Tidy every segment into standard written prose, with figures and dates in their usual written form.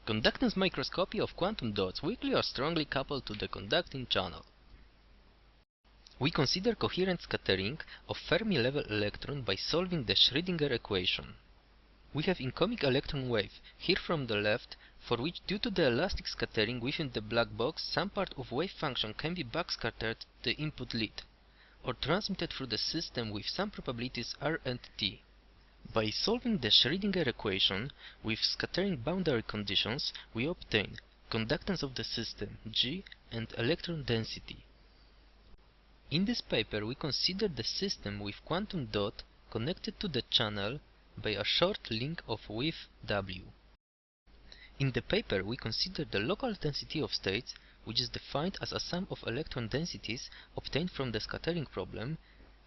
Conductance microscopy of quantum dots weakly or strongly coupled to the conducting channel. We consider coherent scattering of Fermi-level electron by solving the Schrödinger equation. We have incoming electron wave, here from the left, for which due to the elastic scattering within the black box, some part of wave function can be backscattered to the input lead, or transmitted through the system with some probabilities r and t. By solving the Schrödinger equation with scattering boundary conditions, we obtain conductance of the system G and electron density. In this paper, we consider the system with quantum dot connected to the channel by a short link of width W. In the paper, we consider the local density of states, which is defined as a sum of electron densities obtained from the scattering problem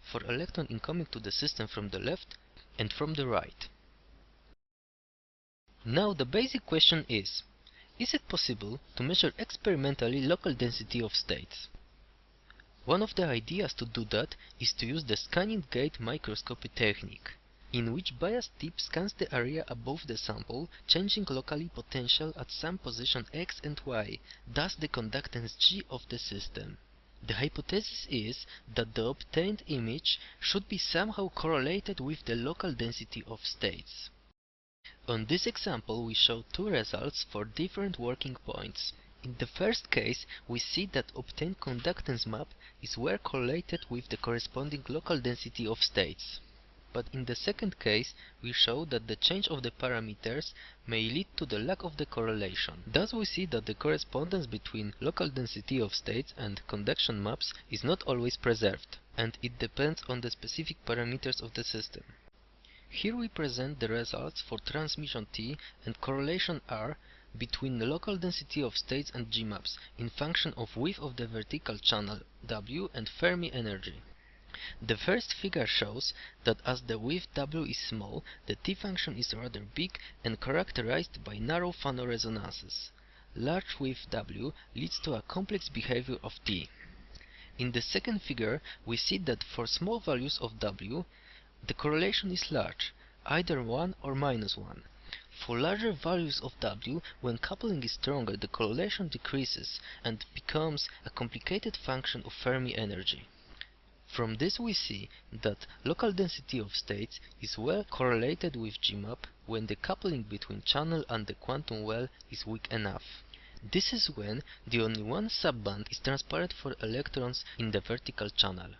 for electron incoming to the system from the left and from the right. Now the basic question is it possible to measure experimentally local density of states? One of the ideas to do that is to use the scanning gate microscopy technique, in which biased tip scans the area above the sample, changing locally potential at some position x and y, thus the conductance G of the system. The hypothesis is that the obtained image should be somehow correlated with the local density of states. On this example, we show two results for different working points. In the first case, we see that obtained conductance map is well correlated with the corresponding local density of states. But in the second case, we show that the change of the parameters may lead to the lack of the correlation. Thus we see that the correspondence between local density of states and conduction maps is not always preserved, and it depends on the specific parameters of the system. Here we present the results for transmission T and correlation R between the local density of states and G maps in function of width of the vertical channel W and Fermi energy. The first figure shows that as the width W is small, the T function is rather big and characterized by narrow Fano resonances. Large width W leads to a complex behavior of T. In the second figure, we see that for small values of W, the correlation is large, either 1 or -1. For larger values of W, when coupling is stronger, the correlation decreases and becomes a complicated function of Fermi energy. From this we see that local density of states is well correlated with Gmap when the coupling between channel and the quantum well is weak enough. This is when the only one subband is transparent for electrons in the vertical channel.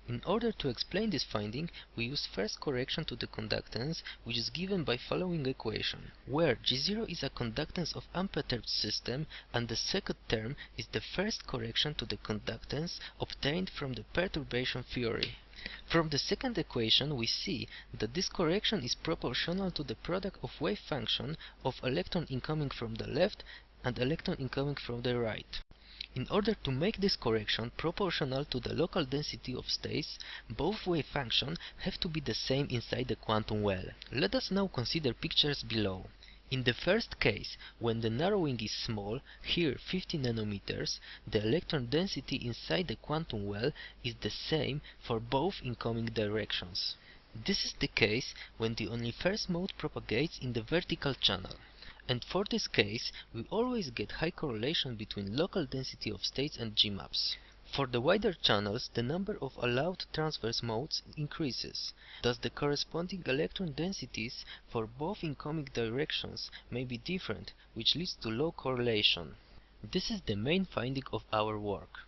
In order to explain this finding, we use first correction to the conductance, which is given by following equation, where G0 is a conductance of unperturbed system and the second term is the first correction to the conductance obtained from the perturbation theory. From the second equation we see that this correction is proportional to the product of wave function of electron incoming from the left and electron incoming from the right. In order to make this correction proportional to the local density of states, both wave functions have to be the same inside the quantum well. Let us now consider pictures below. In the first case, when the narrowing is small, here 50 nanometers, the electron density inside the quantum well is the same for both incoming directions. This is the case when the only first mode propagates in the vertical channel. And for this case, we always get high correlation between local density of states and Gmaps. For the wider channels, the number of allowed transverse modes increases. Thus the corresponding electron densities for both incoming directions may be different, which leads to low correlation. This is the main finding of our work.